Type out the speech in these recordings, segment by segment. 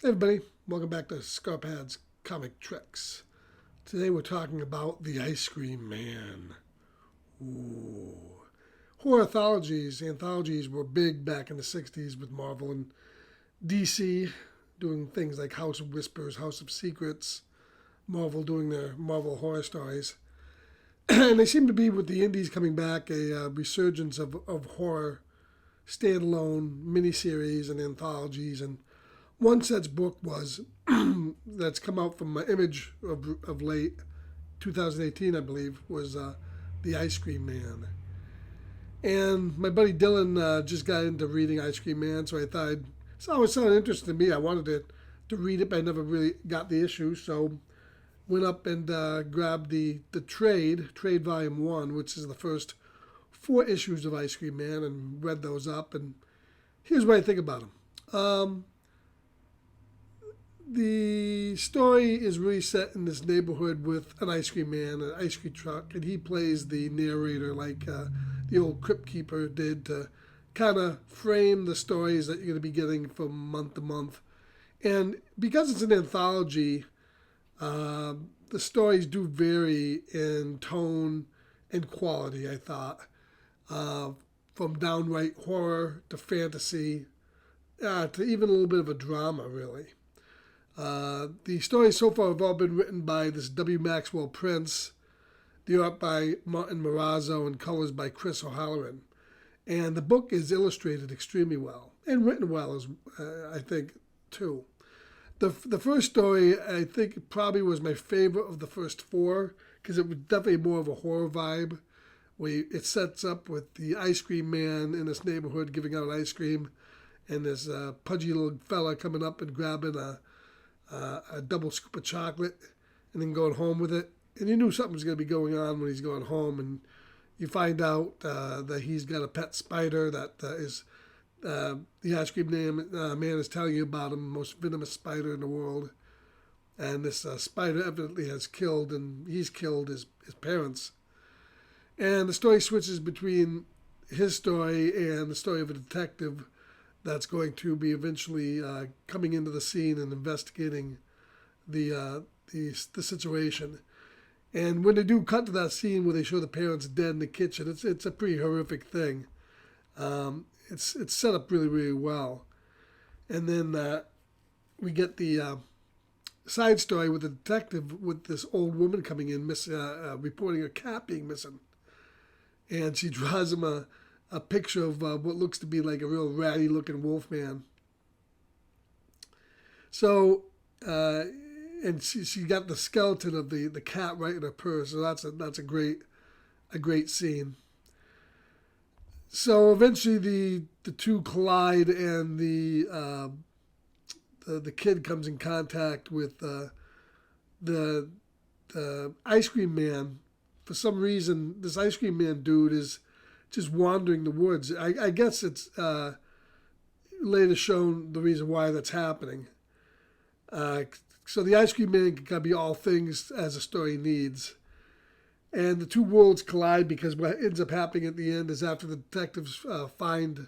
Hey everybody, welcome back to Scarpad's Comic Tricks. Today we're talking about the Ice Cream Man. Ooh. Horror anthologies were big back in the 60s with Marvel and DC doing things like House of Whispers, House of Secrets, Marvel doing their Marvel horror stories. And they seem to be, with the indies coming back, a resurgence of horror standalone miniseries and anthologies. And one such book was that's come out from Image of late, 2018, I believe, was The Ice Cream Man. And my buddy Dylan just got into reading Ice Cream Man, so I thought it always sounded interesting to me. I wanted to read it, but I never really got the issue, so went up and grabbed the trade volume 1, which is the first 4 issues of Ice Cream Man, and read those up. And here's what I think about them. The story is really set in this neighborhood with an ice cream man, an ice cream truck, and he plays the narrator like the old Crypt Keeper did to kind of frame the stories that you're going to be getting from month to month. And because it's an anthology, the stories do vary in tone and quality, I thought. From downright horror to fantasy to even a little bit of a drama, really. The stories so far have all been written by this W. Maxwell Prince, the art by Martin Morazzo, and colors by Chris O'Halloran. And the book is illustrated extremely well, and written well, as I think, too. The first story, I think, probably was my favorite of the first 4, because it was definitely more of a horror vibe, where it sets up with the ice cream man in this neighborhood giving out ice cream, and this pudgy little fella coming up and grabbing a double scoop of chocolate and then going home with it. And you knew something was going to be going on when he's going home, and you find out that he's got a pet spider that is the ice cream man is telling you about him, the most venomous spider in the world. And this spider evidently has killed, and he's killed his parents. And the story switches between his story and the story of a detective that's going to be eventually coming into the scene and investigating the situation. And when they do cut to that scene where they show the parents dead in the kitchen, it's a pretty horrific thing. It's set up really, really well. And then we get the side story with the detective with this old woman coming in, reporting her cat being missing. And she draws him a picture of what looks to be like a real ratty-looking wolf man. So, and she got the skeleton of the cat right in her purse. So that's a great scene. So eventually the two collide, and the kid comes in contact with the ice cream man. For some reason, this ice cream man dude is just wandering the woods. I guess it's later shown the reason why that's happening. So the ice cream man can be all things as a story needs. And the two worlds collide because what ends up happening at the end is after the detectives find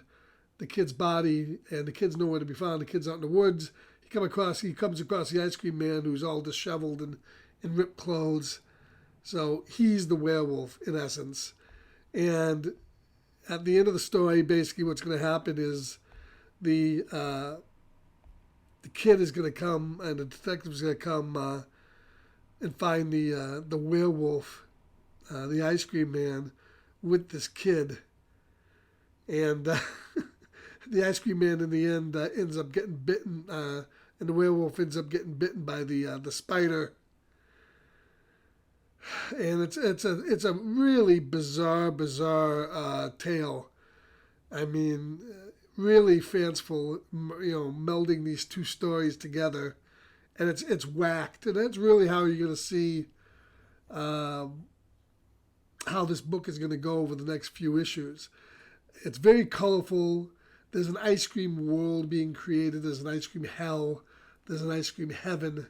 the kid's body and the kid's nowhere to be found, the kid's out in the woods, he comes across the ice cream man who's all disheveled and in ripped clothes. So he's the werewolf in essence. And at the end of the story, basically what's going to happen is the kid is going to come, and the detective is going to come and find the werewolf, the ice cream man, with this kid. And the ice cream man in the end ends up getting bitten, and the werewolf ends up getting bitten by the spider. And it's a really bizarre tale. I mean, really fanciful, melding these two stories together, and it's whacked, and that's really how you're going to see how this book is going to go over the next few issues. It's very colorful. There's an ice cream world being created. There's an ice cream hell. There's an ice cream heaven,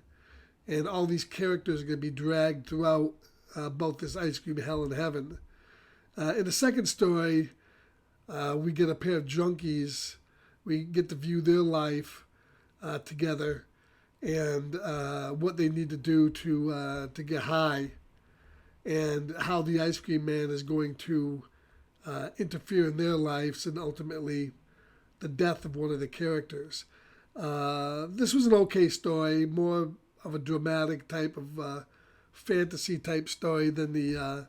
and all these characters are going to be dragged throughout both this ice cream hell and heaven. In the second story, we get a pair of junkies. We get to view their life together. and what they need to do to get high, and how the ice cream man is going to interfere in their lives, and ultimately the death of one of the characters. This was an okay story, more of a dramatic type of fantasy type story than the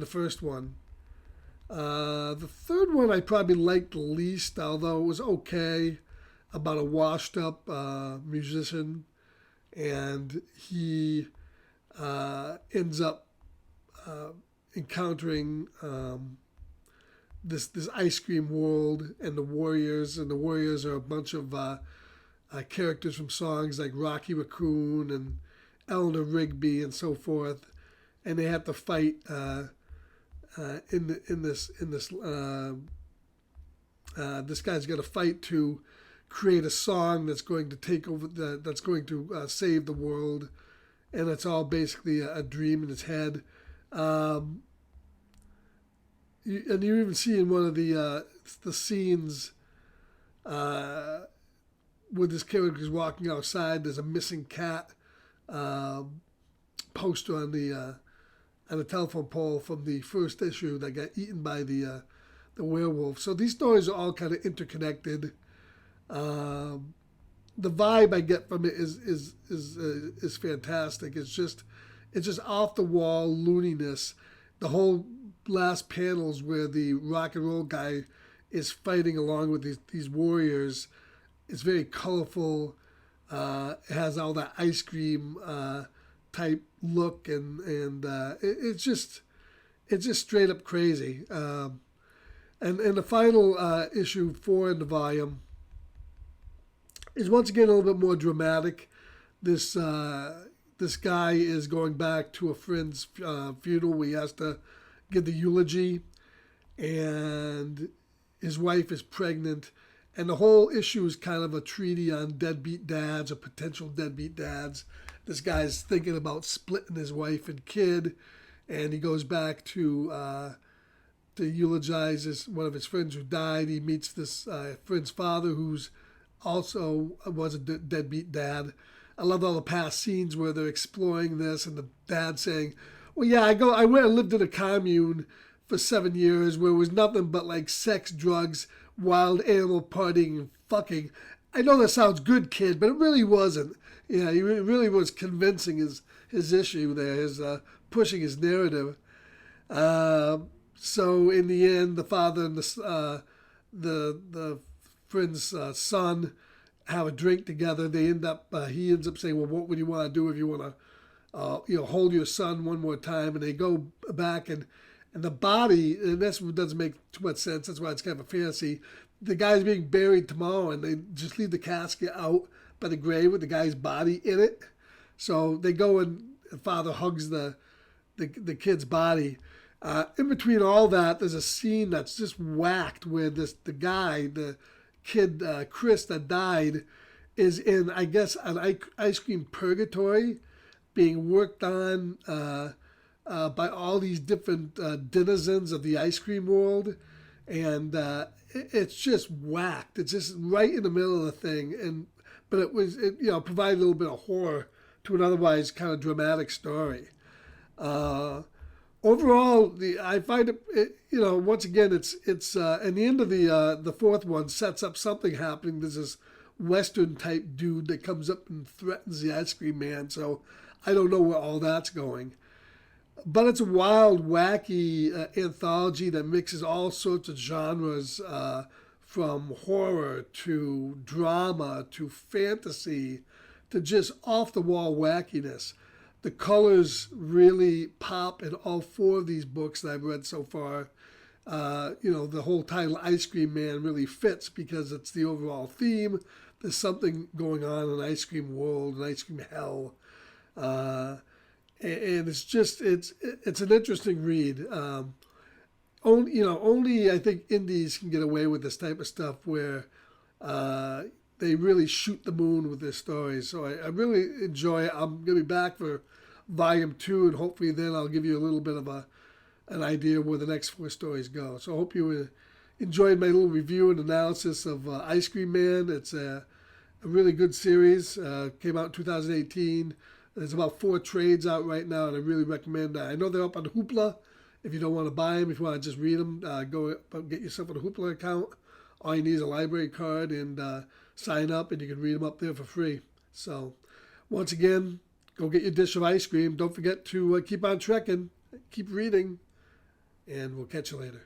first one. The third one I probably liked the least, although it was okay, about a washed up musician, and he ends up encountering this ice cream world and the Warriors, and the Warriors are a bunch of characters from songs like Rocky Raccoon and Eleanor Rigby and so forth, and they have to fight in this this guy's got to fight to create a song that's going to take over that's going to save the world, and it's all basically a dream in his head. Um, and you even see in one of the scenes uh, where this character is walking outside. There's a missing cat poster on the telephone pole from the first issue that got eaten by the werewolf. So these stories are all kind of interconnected. The vibe I get from it is fantastic. It's just off the wall looniness. The whole last panels where the rock and roll guy is fighting along with these warriors. It's very colorful. It has all that ice cream type look, and it's just straight up crazy. And the final issue 4 in the volume is once again a little bit more dramatic. This guy is going back to a friend's funeral where he has to give the eulogy, and his wife is pregnant, and the whole issue is kind of a treatise on deadbeat dads or potential deadbeat dads. This guy's thinking about splitting his wife and kid, and he goes back to eulogize one of his friends who died. He meets this friend's father, who's also was a deadbeat dad. I love all the past scenes where they're exploring this, and the dad saying, "Well, yeah, I went and lived in a commune for 7 years where it was nothing but like sex, drugs, wild animal partying, and fucking. I know that sounds good, kid, but it really wasn't." Yeah, he really was convincing his issue there, his pushing his narrative. So in the end, the father and the friend's son have a drink together. They end up he ends up saying, "Well, what would you want to do if you want to hold your son one more time?" And they go back, and the body, and that's what doesn't make too much sense. That's why it's kind of a fantasy. The guy's being buried tomorrow, and they just leave the casket out by the grave with the guy's body in it. So they go, and the father hugs the kid's body. In between all that, there's a scene that's just whacked where the kid Chris that died is in, I guess, an ice cream purgatory, being worked on by all these different denizens of the ice cream world, and it's just whacked. It's just right in the middle of the thing, but it provided a little bit of horror to an otherwise kind of dramatic story. Overall, I find it once again it's and the end of the fourth one sets up something happening. There's this Western type dude that comes up and threatens the ice cream man. So I don't know where all that's going, but it's a wild, wacky anthology that mixes all sorts of genres, from horror to drama to fantasy to just off the wall wackiness. The colors really pop in all 4 of these books that I've read so far. The whole title Ice Cream Man really fits because it's the overall theme. There's something going on in ice cream world, an ice cream hell. And it's an interesting read. Only I think indies can get away with this type of stuff where they really shoot the moon with their stories. So I really enjoy it. I'm going to be back for volume 2, and hopefully then I'll give you a little bit of an idea where the next 4 stories go. So I hope you enjoyed my little review and analysis of Ice Cream Man. It's a really good series. Came out in 2018. There's about 4 trades out right now, and I really recommend that. I know they're up on Hoopla. If you don't want to buy them, if you want to just read them, go get yourself a Hoopla account. All you need is a library card and sign up, and you can read them up there for free. So, once again, go get your dish of ice cream. Don't forget to keep on trekking, keep reading, and we'll catch you later.